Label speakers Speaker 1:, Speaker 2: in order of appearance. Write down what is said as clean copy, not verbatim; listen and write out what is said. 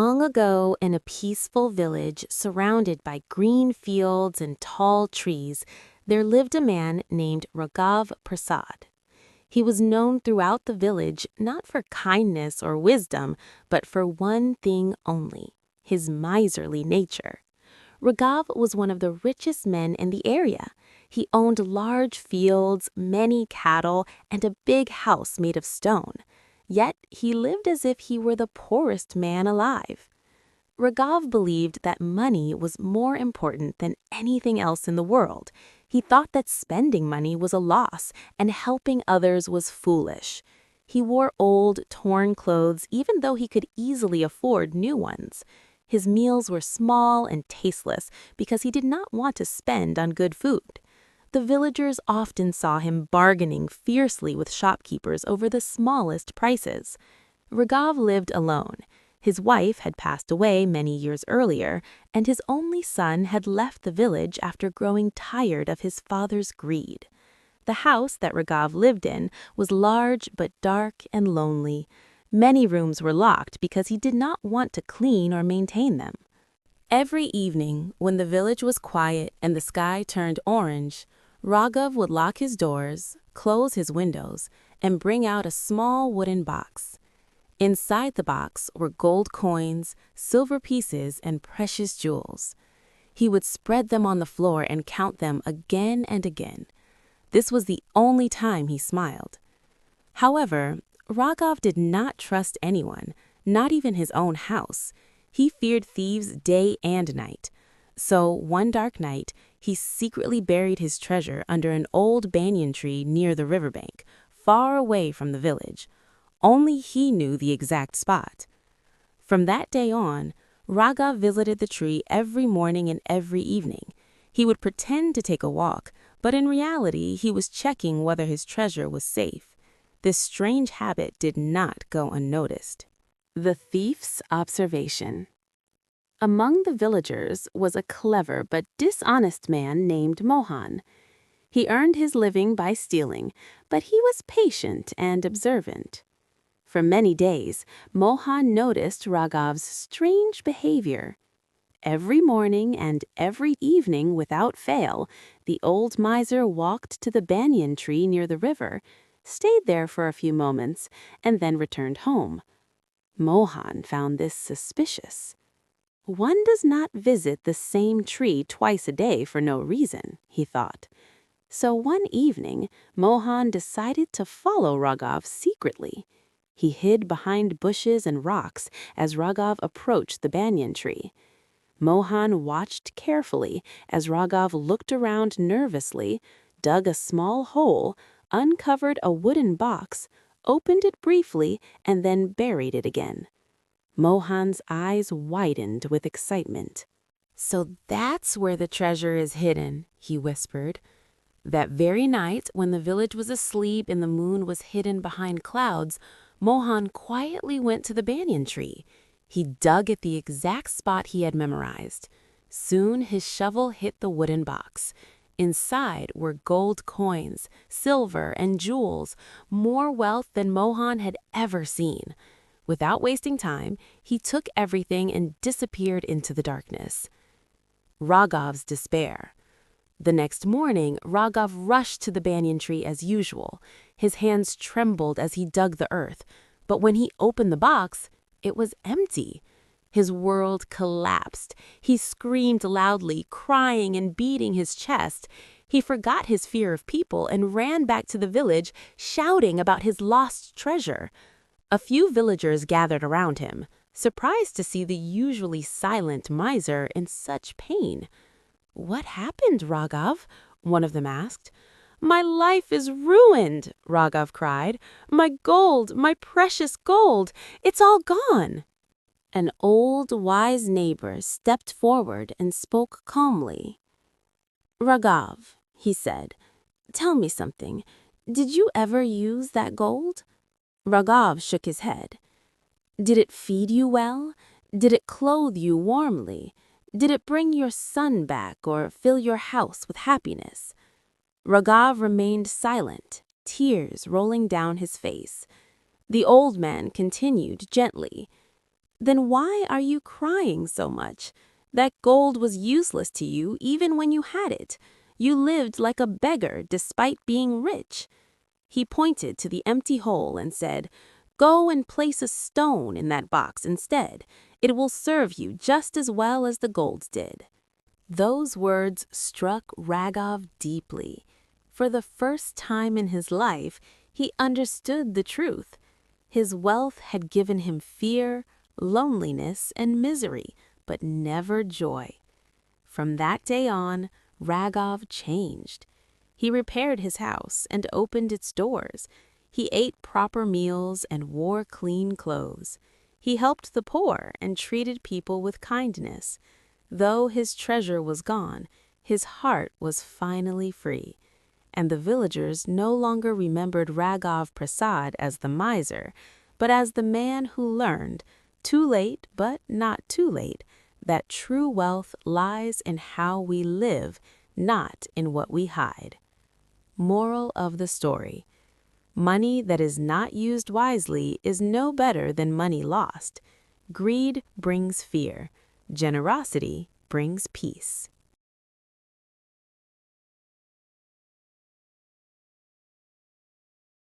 Speaker 1: Long ago, in a peaceful village surrounded by green fields and tall trees, there lived a man named Raghav Prasad. He was known throughout the village not for kindness or wisdom, but for one thing only: his miserly nature. Raghav was one of the richest men in the area. He owned large fields, many cattle, and a big house made of stone. Yet he lived as if he were the poorest man alive. Raghav believed that money was more important than anything else in the world. He thought that spending money was a loss and helping others was foolish. He wore old, torn clothes even though he could easily afford new ones. His meals were small and tasteless because he did not want to spend on good food. The villagers often saw him bargaining fiercely with shopkeepers over the smallest prices. Raghav lived alone. His wife had passed away many years earlier, and his only son had left the village after growing tired of his father's greed. The house that Raghav lived in was large but dark and lonely. Many rooms were locked because he did not want to clean or maintain them. Every evening, when the village was quiet and the sky turned orange, Raghav would lock his doors, close his windows, and bring out a small wooden box. Inside the box were gold coins, silver pieces, and precious jewels. He would spread them on the floor and count them again and again. This was the only time he smiled. However, Raghav did not trust anyone, not even his own house. He feared thieves day and night. So one dark night, he secretly buried his treasure under an old banyan tree near the riverbank, far away from the village. Only he knew the exact spot. From that day on, Raghav visited the tree every morning and every evening. He would pretend to take a walk, but in reality, he was checking whether his treasure was safe. This strange habit did not go unnoticed. The thief's observation. Among the villagers was a clever but dishonest man named Mohan. He earned his living by stealing, but he was patient and observant. For many days, Mohan noticed Raghav's strange behavior. Every morning and every evening without fail, the old miser walked to the banyan tree near the river, stayed there for a few moments, and then returned home. Mohan found this suspicious. One does not visit the same tree twice a day for no reason, he thought. So one evening, Mohan decided to follow Raghav secretly. He hid behind bushes and rocks as Raghav approached the banyan tree. Mohan watched carefully as Raghav looked around nervously, dug a small hole, uncovered a wooden box, opened it briefly, and then buried it again. Mohan's eyes widened with excitement. "So that's where the treasure is hidden," he whispered. That very night, when the village was asleep and the moon was hidden behind clouds, Mohan quietly went to the banyan tree. He dug at the exact spot he had memorized. Soon his shovel hit the wooden box. Inside were gold coins, silver, and jewels, more wealth than Mohan had ever seen. Without wasting time, he took everything and disappeared into the darkness. Raghav's despair. The next morning, Raghav rushed to the banyan tree as usual. His hands trembled as he dug the earth, but when he opened the box, it was empty. His world collapsed. He screamed loudly, crying and beating his chest. He forgot his fear of people and ran back to the village, shouting about his lost treasure. A few villagers gathered around him, surprised to see the usually silent miser in such pain. "What happened, Raghav?" one of them asked. "My life is ruined," Raghav cried. "My gold, my precious gold, it's all gone." An old, wise neighbor stepped forward and spoke calmly. "Raghav," he said, "tell me something. Did you ever use that gold?" Raghav shook his head. "Did it feed you well? Did it clothe you warmly? Did it bring your son back or fill your house with happiness?" Raghav remained silent, tears rolling down his face. The old man continued gently. Then why are you crying so much? That gold was useless to you even when you had it. You lived like a beggar despite being rich." He pointed to the empty hole and said, "Go and place a stone in that box instead. It will serve you just as well as the gold did." Those words struck Raghav deeply. For the first time in his life, he understood the truth. His wealth had given him fear, loneliness, and misery, but never joy. From that day on, Raghav changed. He repaired his house and opened its doors. He ate proper meals and wore clean clothes. He helped the poor and treated people with kindness. Though his treasure was gone, his heart was finally free. And the villagers no longer remembered Raghav Prasad as the miser, but as the man who learned, too late but not too late, that true wealth lies in how we live, not in what we hide. Moral of the story: money that is not used wisely is no better than money lost. Greed brings fear. Generosity brings peace.